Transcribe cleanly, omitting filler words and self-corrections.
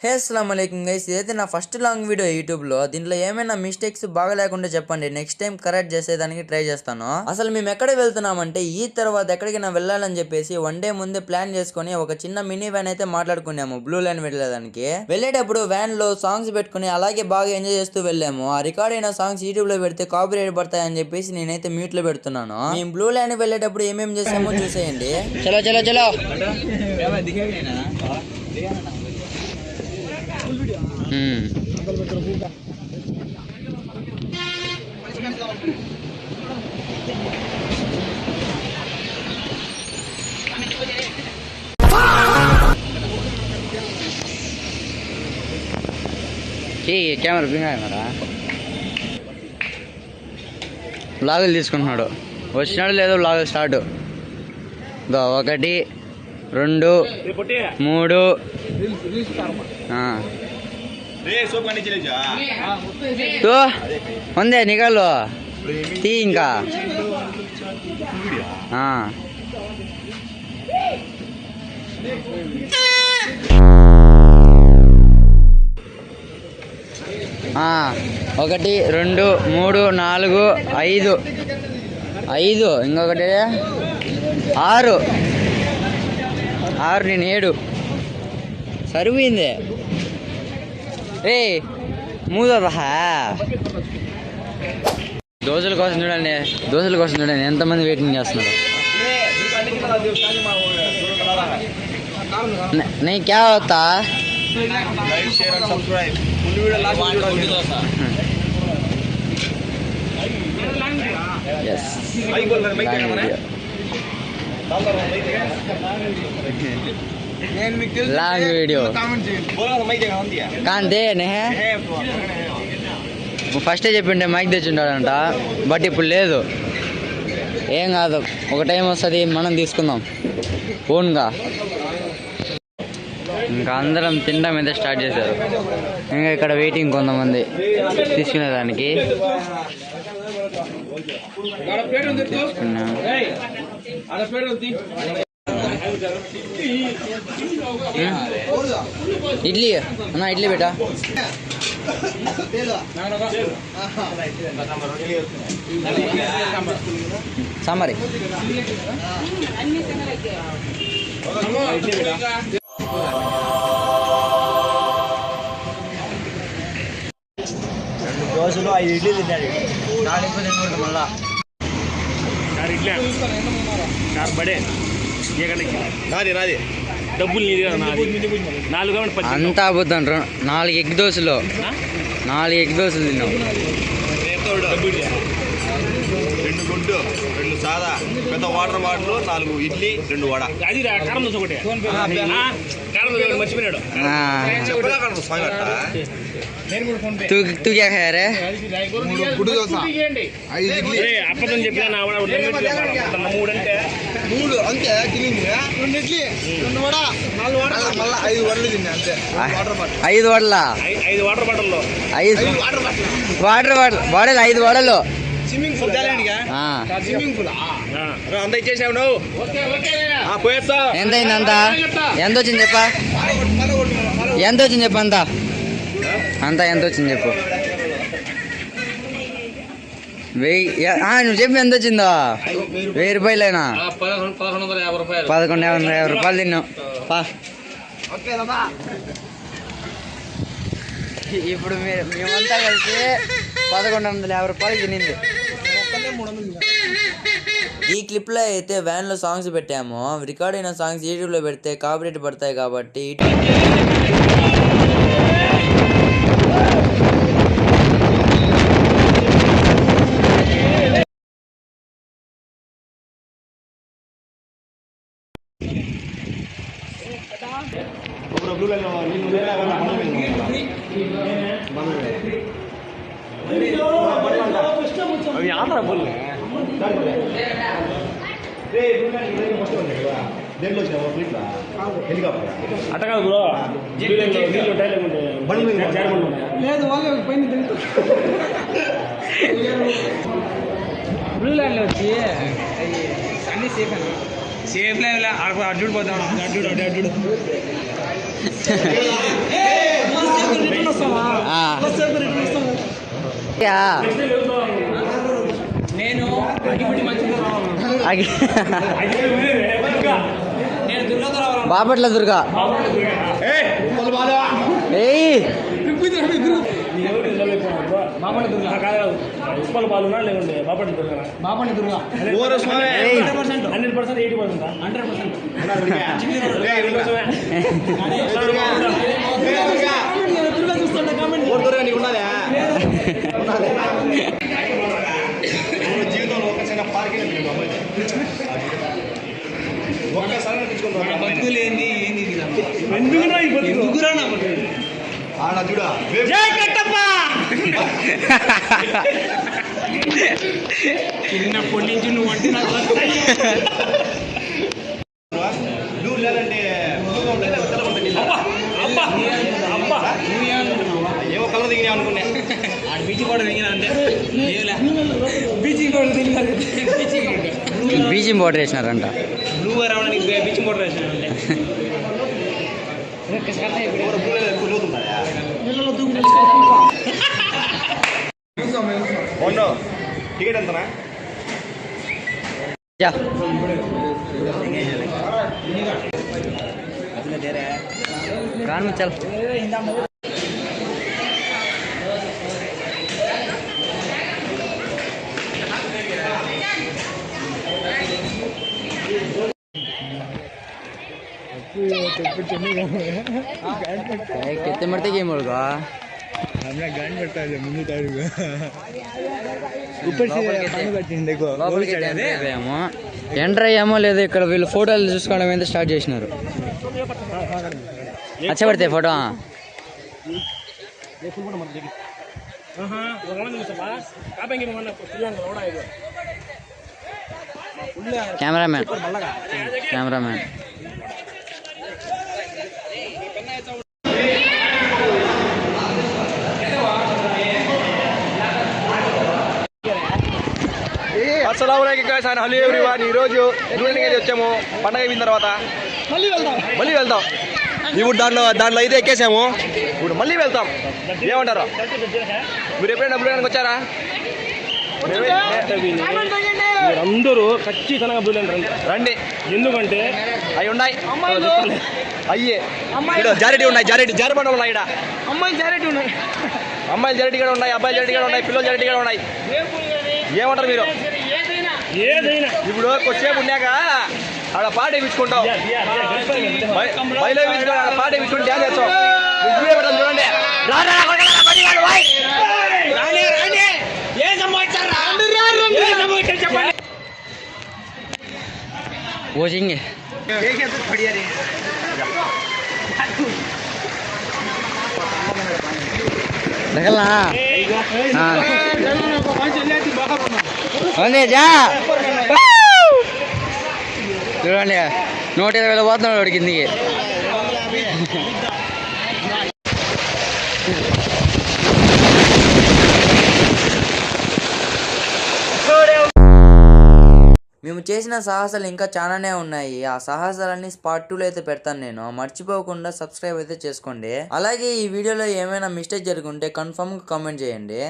హే అస్సలాము అలైకుం గైస్, ఇదైతే నా ఫస్ట్ లాంగ్ వీడియో యూట్యూబ్లో. దీంట్లో ఏమైనా మిస్టేక్స్ బాగా లేకుండా చెప్పండి, నెక్స్ట్ టైం కరెక్ట్ చేసేదానికి ట్రై చేస్తాను. అసలు మేము ఎక్కడికి వెళ్తున్నామంటే ఈ తర్వాత ఎక్కడికైనా వెళ్ళాలని చెప్పేసి వన్ డే ముందే ప్లాన్ చేసుకుని ఒక చిన్న మినీ వ్యాన్ అయితే మాట్లాడుకున్నాము బ్లూ లైన్ వెళ్ళేదానికి. వెళ్ళేటప్పుడు వ్యాన్ లో సాంగ్స్ పెట్టుకుని అలాగే బాగా ఎంజాయ్ చేస్తూ వెళ్ళాము. ఆ రికార్డ్ అయిన సాంగ్స్ యూట్యూబ్ లో పెడితే కాపీరైట్ పడతాయని చెప్పేసి నేనైతే మ్యూట్ లో పెడుతున్నాను. మేము బ్లూ లైన్ వెళ్ళేటప్పుడు ఏమేమి చేసామో చూసేయండి. చలో చలో చలో. కెమెరా పింగారా లాగులు తీసుకుంటున్నాడు. వచ్చినాడు లేదో లాగులు స్టార్ట్. 1 2 3 ఉందే నిఘాలు తీ ఇంకా. ఒకటి 2 3 4 5 ఇంకొకటి 6 నేను 7 సరిపోయింది. ఏ మూదోహా దోశల కోసం చూడండి ఎంతమంది వెయిటింగ్ చేస్తున్నారు. नहीं क्या होता लाइक शेयर और subscribe full video last video yes mic बोल माइक क्या करना है लांग वीडियो बोला माइक क्या होती है कान दे नहीं ఫస్టే చెప్పిండే మైక్ తెచ్చుంటాడంట, బట్ ఇప్పుడు లేదు. ఏం కాదు, ఒక టైం వస్తుంది మనం తీసుకుందాం ఓన్గా. ఇంకా అందరం తినడం అయితే స్టార్ట్ చేశారు. ఇంకా ఇక్కడ వెయిటింగ్ కొంతమంది తీసుకునేదానికి. ఇడ్లీ అన్నా, ఇడ్లీ బేటా. సాంబారి దోశలు 5 ఇడ్లీ తిన్నాడు. 4 తినకూడదు మళ్ళా. 4 ఇడ్లీ 4 బడే నాది డబ్బులు నీది కదా నాది. 4 అంతా అబద్ధం. 4 ఎగ్ దోశలు 4 ఎగ్ దోశలు తిన్నాం. 2 గుడ్డు 2 సాదా పెద్ద వాటర్ బాటిల్ 4 ఇడ్లీ 2 వడ. అది కారం దోశ ఒకటి మర్చిపోయాడు. तू क्या खाया रे? అప్పదని చెప్పినా నా వడ 3 అంటే 3 అంతే తినింది. 2 ఇడ్లీ 2 వడ 4 వడ మళ్ళీ 5 వడలు తిన్నా అంతే. 5 వడలా 5 వాటర్ బాటిల్లో 5 వాటర్ బాటిల్ 5 వడలు. స్విమ్మింగ్ పూల్ జాలేనిగా స్విమ్మింగ్ పూల్ అంత ఇచ్చేసావు నువ్వు. పోయేస్తా. ఎంత అయింది? ఎంత వచ్చింది చెప్పా? ఎంత వచ్చింది చెప్పు? అంతా ఎంత వచ్చింది చెప్పు? 1000. నువ్వు చెప్పి ఎంత వచ్చిందో? 1000 రూపాయలేనా? 1150 రూపాయలు తిన్నావు. ఇప్పుడు మేమంతా కలిసి 1150 రూపాయలు తినింది. ఈ క్లిప్లో అయితే వ్యాన్లో సాంగ్స్ పెట్టాము. రికార్డ్ అయిన సాంగ్స్ యూట్యూబ్లో పెడితే కాపీరైట్ పడతాయి కాబట్టి అట్ట కాదు బ్రో, లేదు వాళ్ళే పైన బ్లూ లైన్లో వచ్చి అన్నీ సేఫ్ అన్న. సేఫ్ లైన్ అడ్డు పోతాం. అడ్డు నేను బాపట్ల దుర్గా ఏయ్ ఉప్పల్ పాలునా లేకుంటే బాపట్ల దుర్గా 100% జీవితంలో ఒక చిన్న పార్కింగ్ ఒక్కసారి బతుకులు ఏంది ఆడ చూడ చిన్నప్పటి నుంచి నువ్వు అంటే నువ్వు లేదంటే ఏమో కలర్ దిగినా అనుకున్నా బీచ్ కూడా దిగినా అంటే బీచింగ్ పౌడర్ వేసినారంట బ్లూ రావడానికి బీచింగ్ పౌడర్ వేసినారంటే టికెట్ ఎంతనా కాన్ చల్ कितने मरते गेम होगा हमने गान पड़ता है मुझे तारूगा ऊपर से पानी पड़ती है देखो ఎంటర్ అయ్యామో లేదో ఇక్కడ వీళ్ళు ఫోటోలు చూసుకోవడం అయితే స్టార్ట్ చేసినారు అచ్చబడితే ఫోటో కెమెరామ్యాన్ అస్సలాముఅలైకుం గైస్ అండ్ హలో ఎవ్రీవన్. ఈరోజు దూరంగా వచ్చాము. పండగ అయిన తర్వాత మళ్ళీ వెళ్తాం. ఇప్పుడు దాంట్లో అయితే ఎక్కేసాము. ఇప్పుడు మళ్ళీ వెళ్తాం. ఏమంటారు? మీరు ఎప్పుడైనా బ్లూలాండ్కి వచ్చారా? అందరూ ఖచ్చితంగా బ్లూలాండ్ రండి. ఎందుకంటే అవి ఉన్నాయి, అయ్యే జారెటీ ఉన్నాయి, జారబండ ఉన్నాయి. ఇక్కడ అమ్మాయిలు జారెటీ ఉన్నాయి, అబ్బాయిలు జారెటీ కూడా ఉన్నాయి, పిల్లలు జారెటీ కూడా ఉన్నాయి. ఏమంటారు మీరు? ఇప్పుడు కొద్దిసేపు ఉన్నాక ఆడ పాట వేయించుకుంటాం, బయలు వేయించుకుంటాం, ఆడ పాట వేయించుకుంటే డ్యాన్స్ చేస్తాం. చూడండి वोचिंगे देखला जा చూడండి 120,000 పోతున్నాడు వాడి కిందికి. మేము చేసిన సాహసాలు ఇంకా చాలానే ఉన్నాయి. ఆ సాహసాలన్నీ పార్ట్ 2లో అయితే పెడతాను నేను. మర్చిపోకుండా సబ్స్క్రైబ్ అయితే చేసుకోండి. అలాగే ఈ వీడియోలో ఏమైనా మిస్టేక్ జరుగుంటే కన్ఫర్మ్ కామెంట్ చేయండి.